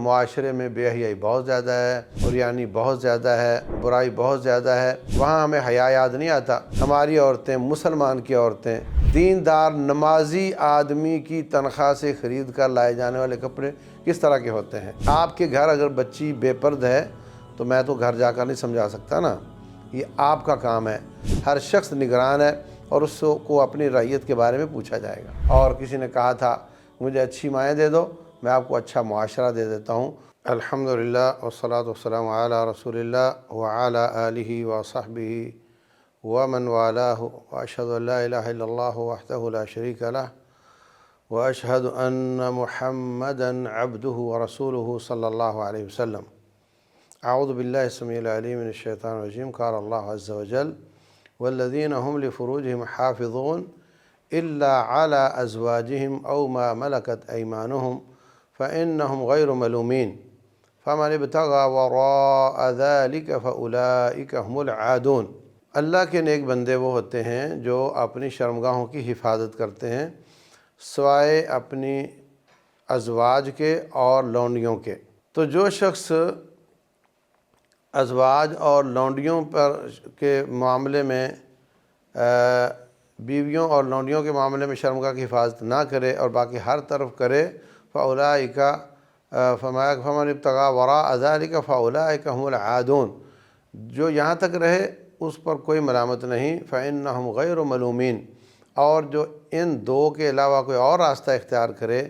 معاشرے میں بے حیائی بہت زیادہ ہے، عریانی بہت زیادہ ہے، برائی بہت زیادہ ہے، وہاں ہمیں حیا یاد نہیں آتا۔ ہماری عورتیں، مسلمان کی عورتیں، دیندار نمازی آدمی کی تنخواہ سے خرید کر لائے جانے والے کپڑے کس طرح کے ہوتے ہیں۔ آپ کے گھر اگر بچی بے پرد ہے تو میں تو گھر جا کر نہیں سمجھا سکتا نا، یہ آپ کا کام ہے۔ ہر شخص نگران ہے اور اس کو اپنی رعیت کے بارے میں پوچھا جائے گا۔ اور کسی نے کہا تھا مجھے اچھی مائیں دے دو، میں آپ کو اچھا معاشرہ دے دیتا ہوں۔ الحمدللہ والصلاة والسلام علی رسول اللہ وعلی آلہ وصحبہ ومن والاه واشهد ان لا اله الا الله وحده لا شريك له واشهد ان محمدا عبده ورسوله صلی اللہ علیہ وسلم۔ اعوذ باللہ السمیع العلیم من الشیطان الرجیم۔ قال اللہ عز وجل والذین هم لفروجهم حافظون الا على ازواجهم او ما ملكت ایمانهم فانهم غیر ملومین فمن ابتغى وراء ذلك فاولئک هم العادون۔ اللہ کے نیک بندے وہ ہوتے ہیں جو اپنی شرمگاہوں کی حفاظت کرتے ہیں سوائے اپنی ازواج کے اور لونڈیوں کے۔ تو جو شخص ازواج اور لونڈیوں کے معاملے میں بیویوں اور لونڈیوں کے معاملے میں شرمگاہ کی حفاظت نہ کرے اور باقی ہر طرف کرے فاولئک فمن ابتغى وراء ذلك فاولئک هم العادون، جو یہاں تک رہے اس پر کوئی ملامت نہیں، فإنہم غیر ملومین، اور جو ان دو کے علاوہ کوئی اور راستہ اختیار کرے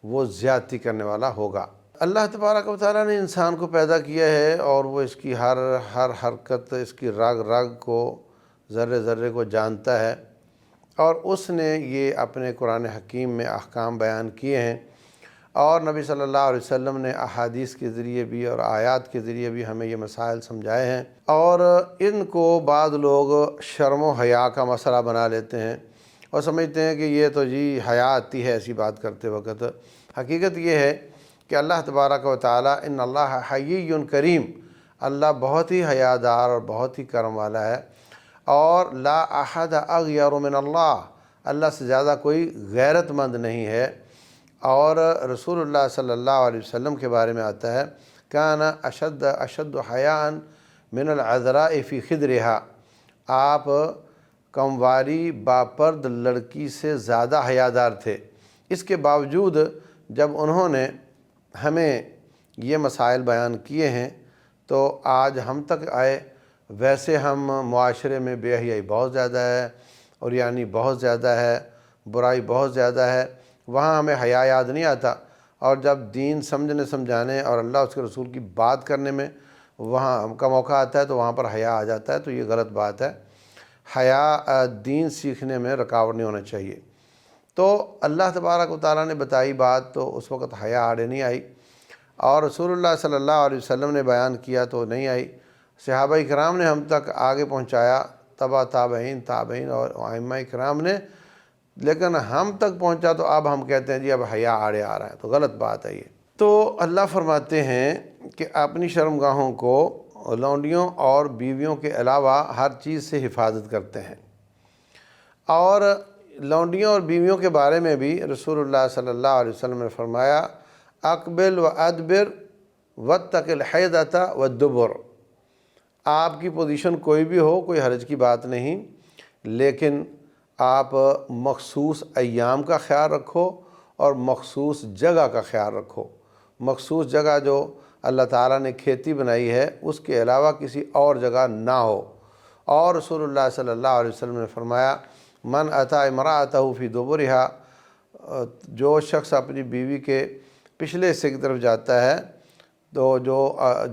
وہ زیادتی کرنے والا ہوگا۔ اللہ تبارک و تعالیٰ نے انسان کو پیدا کیا ہے اور وہ اس کی ہر حرکت، اس کی رگ رگ کو، ذرے ذرے کو جانتا ہے، اور اس نے یہ اپنے قرآن حکیم میں احکام بیان کیے ہیں، اور نبی صلی اللہ علیہ وسلم نے احادیث کے ذریعے بھی اور آیات کے ذریعے بھی ہمیں یہ مسائل سمجھائے ہیں، اور ان کو بعض لوگ شرم و حیا کا مسئلہ بنا لیتے ہیں اور سمجھتے ہیں کہ یہ تو جی حیا آتی ہے ایسی بات کرتے وقت۔ حقیقت یہ ہے کہ اللہ تبارک و تعالیٰ ان اللہ حیی کریم، اللہ بہت ہی حیادار اور بہت ہی کرم والا ہے، اور لا احد اغیر من اللہ، اللہ سے زیادہ کوئی غیرت مند نہیں ہے۔ اور رسول اللہ صلی اللہ علیہ وسلم کے بارے میں آتا ہے کان اشد حیاء من العذراء فی خدرہا، آپ کمواری باپرد لڑکی سے زیادہ حیادار تھے۔ اس کے باوجود جب انہوں نے ہمیں یہ مسائل بیان کیے ہیں تو آج ہم تک آئے۔ ویسے ہم معاشرے میں بے حیائی بہت زیادہ ہے، عریانی بہت زیادہ ہے، برائی بہت زیادہ ہے، وہاں ہمیں حیا یاد نہیں آتا، اور جب دین سمجھنے سمجھانے اور اللہ اس کے رسول کی بات کرنے میں وہاں ہم کا موقع آتا ہے تو وہاں پر حیا آ جاتا ہے، تو یہ غلط بات ہے۔ حیا دین سیکھنے میں رکاوٹ نہیں ہونا چاہیے۔ تو اللہ تبارک و تعالیٰ نے بتائی بات تو اس وقت حیا آڑے نہیں آئی، اور رسول اللہ صلی اللہ علیہ وسلم نے بیان کیا تو نہیں آئی۔ صحابہ کرام نے ہم تک آگے پہنچایا، تبع تابعین اور ائمہ کرام نے، لیکن ہم تک پہنچا تو اب ہم کہتے ہیں جی اب حیا آڑے آ رہا ہے، تو غلط بات ہے یہ۔ تو اللہ فرماتے ہیں کہ اپنی شرمگاہوں کو لونڈیوں اور بیویوں کے علاوہ ہر چیز سے حفاظت کرتے ہیں، اور لونڈیوں اور بیویوں کے بارے میں بھی رسول اللہ صلی اللہ علیہ وسلم نے فرمایا اقبل و ادبر واتق الحیضۃ والدبر، آپ کی پوزیشن کوئی بھی ہو، کوئی حرج کی بات نہیں، لیکن آپ مخصوص ایام کا خیال رکھو اور مخصوص جگہ کا خیال رکھو۔ مخصوص جگہ جو اللہ تعالیٰ نے کھیتی بنائی ہے اس کے علاوہ کسی اور جگہ نہ ہو۔ اور رسول اللہ صلی اللہ علیہ وسلم نے فرمایا من اتی امرأتہ فی دبرہا، جو شخص اپنی بیوی کے پچھلے حصے کی طرف جاتا ہے تو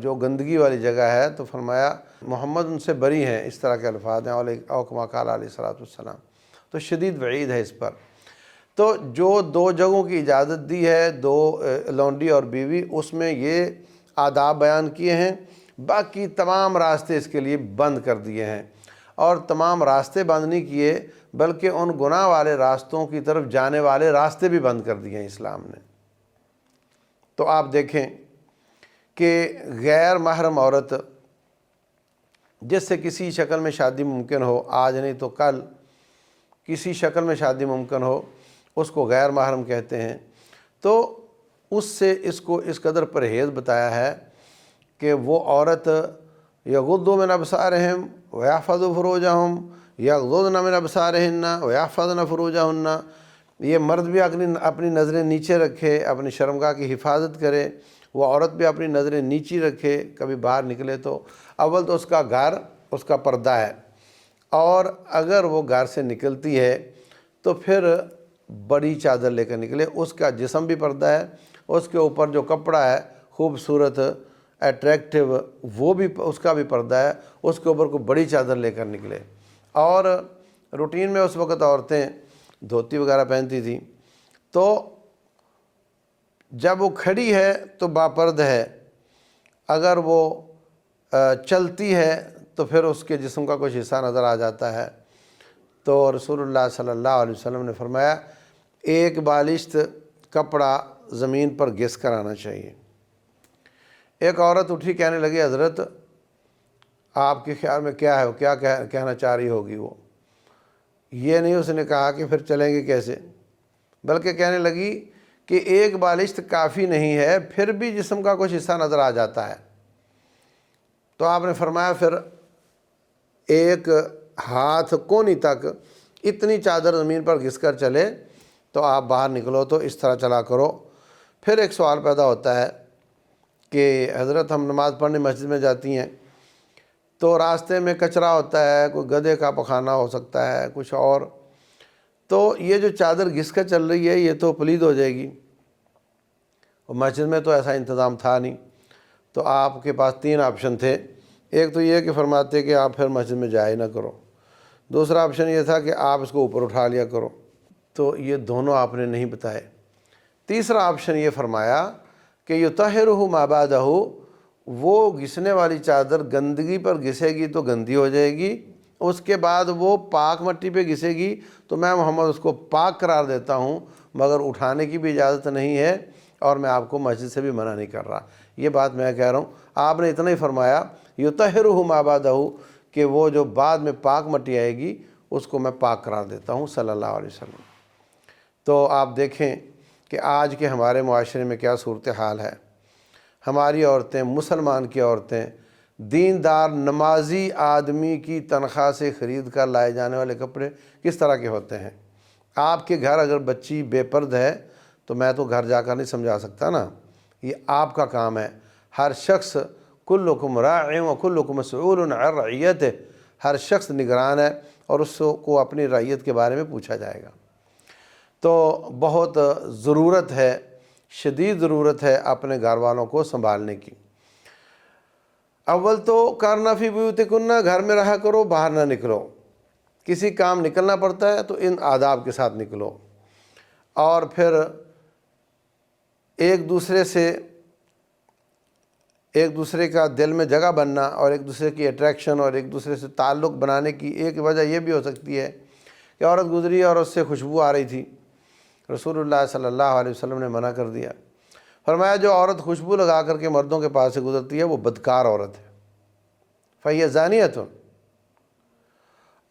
جو گندگی والی جگہ ہے، تو فرمایا محمد ان سے بری ہیں، اس طرح کے الفاظ ہیں، او کما قال علیہ الصلوۃ والسلام، تو شدید وعید ہے اس پر۔ تو جو دو جگہوں کی اجازت دی ہے، دو لونڈی اور بیوی، اس میں یہ آداب بیان کیے ہیں، باقی تمام راستے اس کے لیے بند کر دیے ہیں، اور تمام راستے بند نہیں کیے بلکہ ان گناہ والے راستوں کی طرف جانے والے راستے بھی بند کر دیے ہیں اسلام نے۔ تو آپ دیکھیں کہ غیر محرم عورت جس سے کسی شکل میں شادی ممکن ہو، آج نہیں تو کل کسی شکل میں شادی ممکن ہو، اس کو غیر محرم کہتے ہیں۔ تو اس سے اس کو اس قدر پرہیز بتایا ہے کہ وہ عورت یغضوا من ابصارہم ویحفظوا فروجہم یغضضن من ابصارہن ویحفظن فروجہن، یہ مرد بھی اپنی نظریں نیچے رکھے، اپنی شرمگاہ کی حفاظت کرے، وہ عورت بھی اپنی نظریں نیچی رکھے کبھی باہر نکلے تو۔ اول تو اس کا گھر اس کا پردہ ہے، اور اگر وہ گھر سے نکلتی ہے تو پھر بڑی چادر لے کر نکلے، اس کا جسم بھی پردہ ہے، اس کے اوپر جو کپڑا ہے خوبصورت اٹریکٹیو وہ بھی اس کا بھی پردہ ہے، اس کے اوپر کوئی بڑی چادر لے کر نکلے۔ اور روٹین میں اس وقت عورتیں دھوتی وغیرہ پہنتی تھیں، تو جب وہ کھڑی ہے تو باپرد ہے، اگر وہ چلتی ہے تو پھر اس کے جسم کا کچھ حصہ نظر آ جاتا ہے۔ تو رسول اللہ صلی اللہ علیہ وسلم نے فرمایا ایک بالشت کپڑا زمین پر گھس کر آنا چاہیے۔ ایک عورت اٹھی کہنے لگی حضرت آپ کے خیال میں کیا ہے، وہ کیا کہنا چاہ رہی ہوگی؟ وہ یہ نہیں اس نے کہا کہ پھر چلیں گے کیسے، بلکہ کہنے لگی کہ ایک بالشت کافی نہیں ہے، پھر بھی جسم کا کچھ حصہ نظر آ جاتا ہے۔ تو آپ نے فرمایا پھر ایک ہاتھ کونی تک اتنی چادر زمین پر گھس کر چلے تو آپ باہر نکلو تو اس طرح چلا کرو۔ پھر ایک سوال پیدا ہوتا ہے کہ حضرت ہم نماز پڑھنے مسجد میں جاتی ہیں تو راستے میں کچرا ہوتا ہے، کوئی گدھے کا پخانہ ہو سکتا ہے، کچھ اور، تو یہ جو چادر گھس کر چل رہی ہے یہ تو پلید ہو جائے گی، اور مسجد میں تو ایسا انتظام تھا نہیں۔ تو آپ کے پاس 3 آپشن تھے، ایک تو یہ کہ فرماتے کہ آپ پھر مسجد میں جائے نہ کرو، دوسرا آپشن یہ تھا کہ آپ اس کو اوپر اٹھا لیا کرو، تو یہ دونوں آپ نے نہیں بتائے۔ تیسرا آپشن یہ فرمایا کہ یطہرہ ما بعدہ، وہ گھسنے والی چادر گندگی پر گھسے گی تو گندی ہو جائے گی، اس کے بعد وہ پاک مٹی پہ گھسے گی تو میں محمد اس کو پاک قرار دیتا ہوں، مگر اٹھانے کی بھی اجازت نہیں ہے، اور میں آپ کو مسجد سے بھی منع نہیں کر رہا۔ یہ بات میں کہہ رہا ہوں، آپ نے اتنا ہی فرمایا یطہرہ ما بعدہ، کہ وہ جو بعد میں پاک مٹی آئے گی اس کو میں پاک قرار دیتا ہوں صلی اللہ علیہ وسلم۔ تو آپ دیکھیں کہ آج کے ہمارے معاشرے میں کیا صورتحال ہے۔ ہماری عورتیں، مسلمان کی عورتیں، دیندار نمازی آدمی کی تنخواہ سے خرید کر لائے جانے والے کپڑے کس طرح کے ہوتے ہیں۔ آپ کے گھر اگر بچی بے پرد ہے تو میں تو گھر جا کر نہیں سمجھا سکتا نا، یہ آپ کا کام ہے۔ ہر شخص کلکم راع و کلکم مسئول عن رعیتہ، ہر شخص نگران ہے اور اس کو اپنی رعیت کے بارے میں پوچھا جائے گا۔ تو بہت ضرورت ہے، شدید ضرورت ہے اپنے گھر والوں کو سنبھالنے کی۔ اول تو کرنا فی بیوتکن، گھر میں رہا کرو، باہر نہ نکلو، کسی کام نکلنا پڑتا ہے تو ان آداب کے ساتھ نکلو، اور پھر ایک دوسرے کا دل میں جگہ بننا اور ایک دوسرے کی اٹریکشن اور ایک دوسرے سے تعلق بنانے کی ایک وجہ یہ بھی ہو سکتی ہے کہ عورت گزری اور اس سے خوشبو آ رہی تھی، رسول اللہ صلی اللہ علیہ وسلم نے منع کر دیا، فرمایا جو عورت خوشبو لگا کر کے مردوں کے پاس سے گزرتی ہے وہ بدکار عورت ہے، فہی زانیۃ۔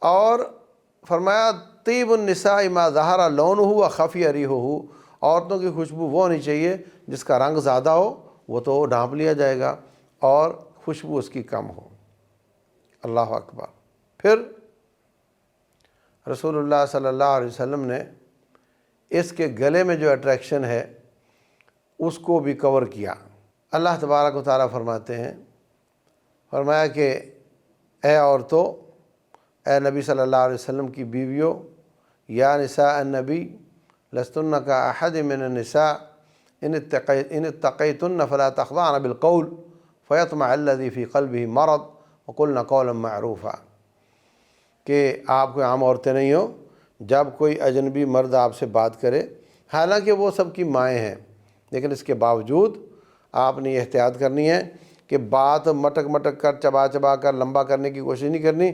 اور فرمایا طیب النساء ما ظہر لونہ و خفی ریحہ، عورتوں کی خوشبو وہ ہونی چاہیے جس کا رنگ زیادہ ہو وہ تو ڈھانپ لیا جائے گا اور خوشبو اس کی کم ہو۔ اللہ اکبر۔ پھر رسول اللہ صلی اللہ علیہ وسلم نے اس کے گلے میں جو اٹریکشن ہے اس کو بھی کور کیا۔ اللہ تبارک و تعالیٰ فرماتے ہیں، فرمایا کہ اے عورتوں، اے نبی صلی اللہ علیہ وسلم کی بیویوں، یا نساء النبی لستن کاحد من النساء ان اتقیتن فلا تخضعن بالقول فیطمع الذی فی قلبہ مرض وقلن قولا معروفا، کہ آپ کوئی عام عورتیں نہیں ہو، جب کوئی اجنبی مرد آپ سے بات کرے، حالانکہ وہ سب کی مائیں ہیں، لیکن اس کے باوجود آپ نے یہ احتیاط کرنی ہے کہ بات مٹک مٹک کر چبا چبا کر لمبا کرنے کی کوشش نہیں کرنی،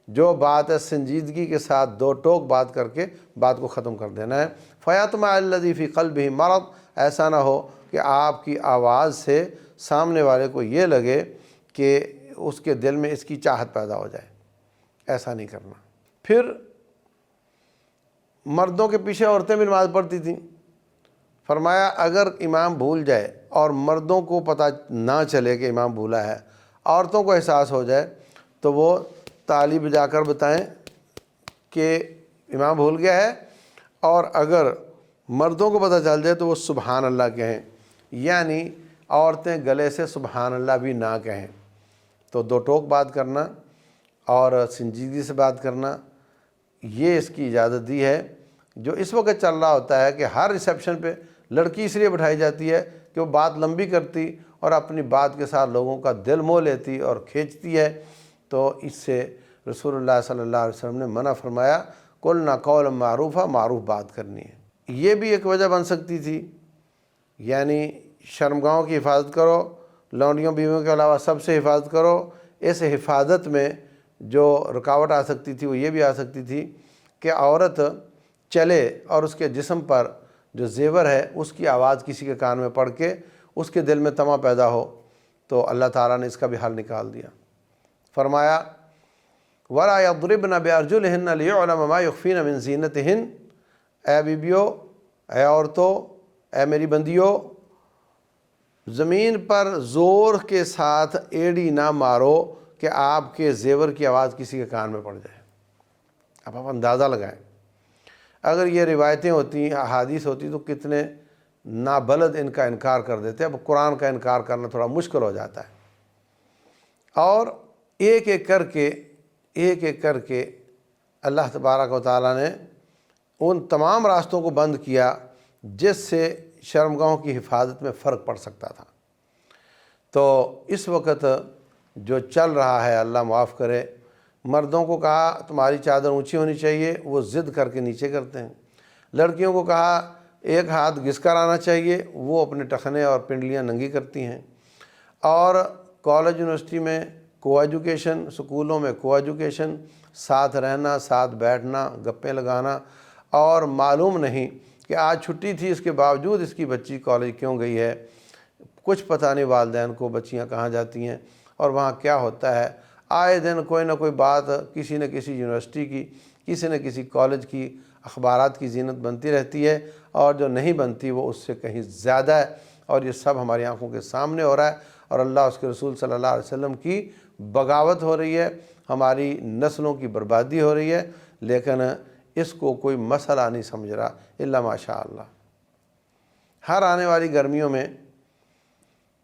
جو بات ہے سنجیدگی کے ساتھ 2 ٹوک بات کر کے بات کو ختم کر دینا ہے۔ فیطمع الذی فی قلبہ مرض، ایسا نہ ہو کہ آپ کی آواز سے سامنے والے کو یہ لگے کہ اس کے دل میں اس کی چاہت پیدا ہو جائے، ایسا نہیں کرنا۔ پھر مردوں کے پیچھے عورتیں بھی نماز پڑھتی تھیں، فرمایا اگر امام بھول جائے اور مردوں کو پتہ نہ چلے کہ امام بھولا ہے، عورتوں کو احساس ہو جائے تو وہ تالی بجا کر بتائیں کہ امام بھول گیا ہے، اور اگر مردوں کو پتہ چل جائے تو وہ سبحان اللہ کہیں، یعنی عورتیں گلے سے سبحان اللہ بھی نہ کہیں۔ تو دو ٹوک بات کرنا اور سنجیدگی سے بات کرنا، یہ اس کی اجازت دی ہے۔ جو اس وقت چل رہا ہوتا ہے کہ ہر ریسیپشن پہ لڑکی اس لیے بٹھائی جاتی ہے کہ وہ بات لمبی کرتی اور اپنی بات کے ساتھ لوگوں کا دل موہ لیتی اور کھینچتی ہے، تو اس سے رسول اللہ صلی اللہ علیہ وسلم نے منع فرمایا، قلنا قولا معروفا، معروف بات کرنی ہے۔ یہ بھی ایک وجہ بن سکتی تھی، یعنی شرمگاہوں کی حفاظت کرو، لونڈیوں بیویوں کے علاوہ سب سے حفاظت کرو۔ اس حفاظت میں جو رکاوٹ آ سکتی تھی وہ یہ بھی آ سکتی تھی کہ عورت چلے اور اس کے جسم پر جو زیور ہے اس کی آواز کسی کے کان میں پڑ کے اس کے دل میں طمع پیدا ہو، تو اللہ تعالیٰ نے اس کا بھی حل نکال دیا۔ فرمایا وَلَا يَضْرِبْنَ بِأَرْجُلِهِنَّ لِيُعْلَمَ مَا يُخْفِينَ مِن زِينَتِهِنَّ، اے بیبیو، اے عورتوں، اے میری بندیوں، زمین پر زور کے ساتھ ایڑی نہ مارو کہ آپ کے زیور کی آواز کسی کے کان میں پڑ جائے۔ اب آپ اندازہ لگائیں، اگر یہ روایتیں ہوتی، احادیث ہوتی، تو کتنے نابلد ان کا انکار کر دیتے۔ اب قرآن کا انکار کرنا تھوڑا مشکل ہو جاتا ہے، اور ایک ایک کر کے اللہ تبارک و تعالیٰ نے ان تمام راستوں کو بند کیا جس سے شرمگاہوں کی حفاظت میں فرق پڑ سکتا تھا۔ تو اس وقت جو چل رہا ہے، اللہ معاف کرے، مردوں کو کہا تمہاری چادر اونچی ہونی چاہیے، وہ ضد کر کے نیچے کرتے ہیں۔ لڑکیوں کو کہا ایک ہاتھ گھس کر آنا چاہیے، وہ اپنے ٹخنے اور پنڈلیاں ننگی کرتی ہیں۔ اور کالج یونیورسٹی میں کو ایجوکیشن، سکولوں میں کو ایجوکیشن، ساتھ رہنا، ساتھ بیٹھنا، گپیں لگانا، اور معلوم نہیں کہ آج چھٹی تھی اس کے باوجود اس کی بچی کالج کیوں گئی ہے، کچھ پتہ نہیں والدین کو بچیاں کہاں جاتی ہیں اور وہاں کیا ہوتا ہے۔ آئے دن کوئی نہ کوئی بات کسی نہ کسی یونیورسٹی کی، کسی نہ کسی کالج کی، اخبارات کی زینت بنتی رہتی ہے، اور جو نہیں بنتی وہ اس سے کہیں زیادہ ہے، اور یہ سب ہماری آنکھوں کے سامنے ہو رہا ہے، اور اللہ اس کے رسول صلی اللہ علیہ وسلم کی بغاوت ہو رہی ہے، ہماری نسلوں کی بربادی ہو رہی ہے، لیکن اس کو کوئی مسئلہ نہیں سمجھ رہا الا ماشاء اللہ۔ ہر آنے والی گرمیوں میں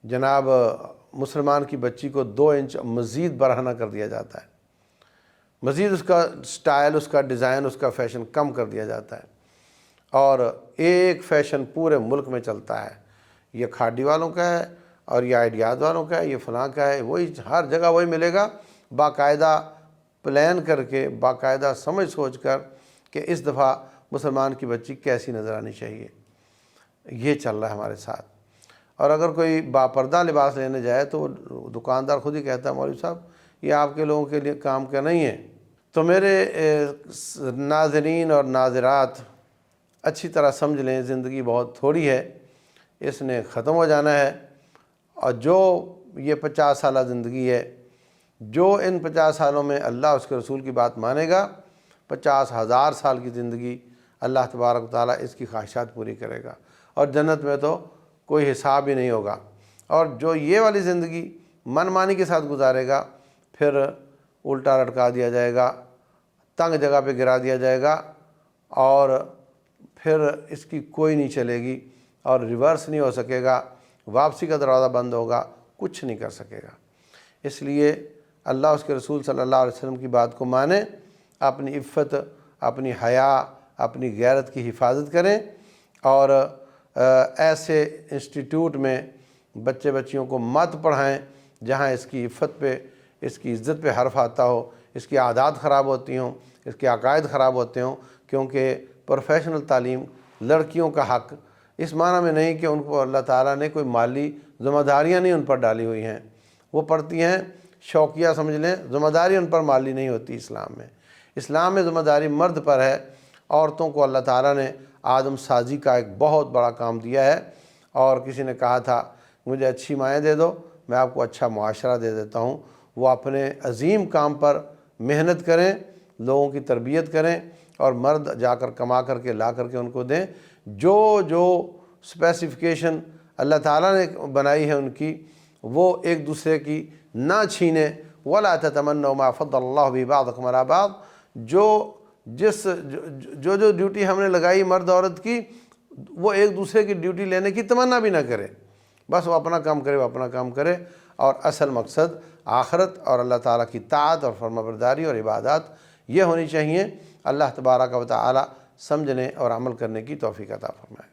جناب مسلمان کی بچی کو 2 انچ مزید برہنہ کر دیا جاتا ہے، مزید اس کا سٹائل، اس کا ڈیزائن، اس کا فیشن کم کر دیا جاتا ہے، اور ایک فیشن پورے ملک میں چلتا ہے، یہ کھاڈی والوں کا ہے اور یہ آئیڈیاز والوں کا ہے، یہ فلاں کا ہے، وہی ہر جگہ وہی ملے گا، باقاعدہ پلان کر کے، باقاعدہ سمجھ سوچ کر کہ اس دفعہ مسلمان کی بچی کیسی نظر آنی چاہیے۔ یہ چل رہا ہے ہمارے ساتھ۔ اور اگر کوئی باپردہ لباس لینے جائے تو دکاندار خود ہی کہتا ہے مولوی صاحب یہ آپ کے لوگوں کے لیے کام کا نہیں ہے۔ تو میرے ناظرین اور ناظرات اچھی طرح سمجھ لیں، زندگی بہت تھوڑی ہے، اس نے ختم ہو جانا ہے، اور جو یہ 50 سالہ زندگی ہے، جو ان 50 سالوں میں اللہ اس کے رسول کی بات مانے گا، 50,000 سال کی زندگی اللہ تبارک و تعالیٰ اس کی خواہشات پوری کرے گا، اور جنت میں تو کوئی حساب ہی نہیں ہوگا۔ اور جو یہ والی زندگی من مانی کے ساتھ گزارے گا، پھر الٹا لٹکا دیا جائے گا، تنگ جگہ پہ گرا دیا جائے گا، اور پھر اس کی کوئی نہیں چلے گی، اور ریورس نہیں ہو سکے گا، واپسی کا دروازہ بند ہوگا، کچھ نہیں کر سکے گا۔ اس لیے اللہ اس کے رسول صلی اللہ علیہ وسلم کی بات کو مانیں، اپنی عفت، اپنی حیا، اپنی غیرت کی حفاظت کریں، اور ایسے انسٹیٹیوٹ میں بچے بچیوں کو مت پڑھائیں جہاں اس کی عفت پہ، اس کی عزت پہ حرف آتا ہو، اس کی عادات خراب ہوتی ہوں، اس کے عقائد خراب ہوتے ہوں، کیونکہ پروفیشنل تعلیم لڑکیوں کا حق اس معنی میں نہیں کہ ان کو اللہ تعالیٰ نے کوئی مالی ذمہ داریاں نہیں ان پر ڈالی ہوئی ہیں، وہ پڑھتی ہیں شوقیہ سمجھ لیں، ذمہ داری ان پر مالی نہیں ہوتی اسلام میں۔ اسلام میں ذمہ داری مرد پر ہے، عورتوں کو اللہ تعالیٰ نے آدم سازی کا ایک بہت بڑا کام دیا ہے، اور کسی نے کہا تھا مجھے اچھی مائیں دے دو میں آپ کو اچھا معاشرہ دے دیتا ہوں۔ وہ اپنے عظیم کام پر محنت کریں، لوگوں کی تربیت کریں، اور مرد جا کر کما کر کے لا کر کے ان کو دیں۔ جو اسپیسیفکیشن اللہ تعالیٰ نے بنائی ہے ان کی، وہ ایک دوسرے کی نہ چھینیں۔ وَلَا تَتَمَنَّوْا مَا فَضَّلَ اللَّهُ بِهِ بَعْضَكُمْ عَلَىٰ بَعْضٍ، جو ڈیوٹی ہم نے لگائی مرد عورت کی، وہ ایک دوسرے کی ڈیوٹی لینے کی تمنا بھی نہ کرے، بس وہ اپنا کام کرے، وہ اپنا کام کرے، اور اصل مقصد آخرت اور اللہ تعالیٰ کی طاعت اور فرمانبرداری اور عبادات یہ ہونی چاہیے۔ اللہ تبارک و تعالی سمجھنے اور عمل کرنے کی توفیق عطا فرمائے۔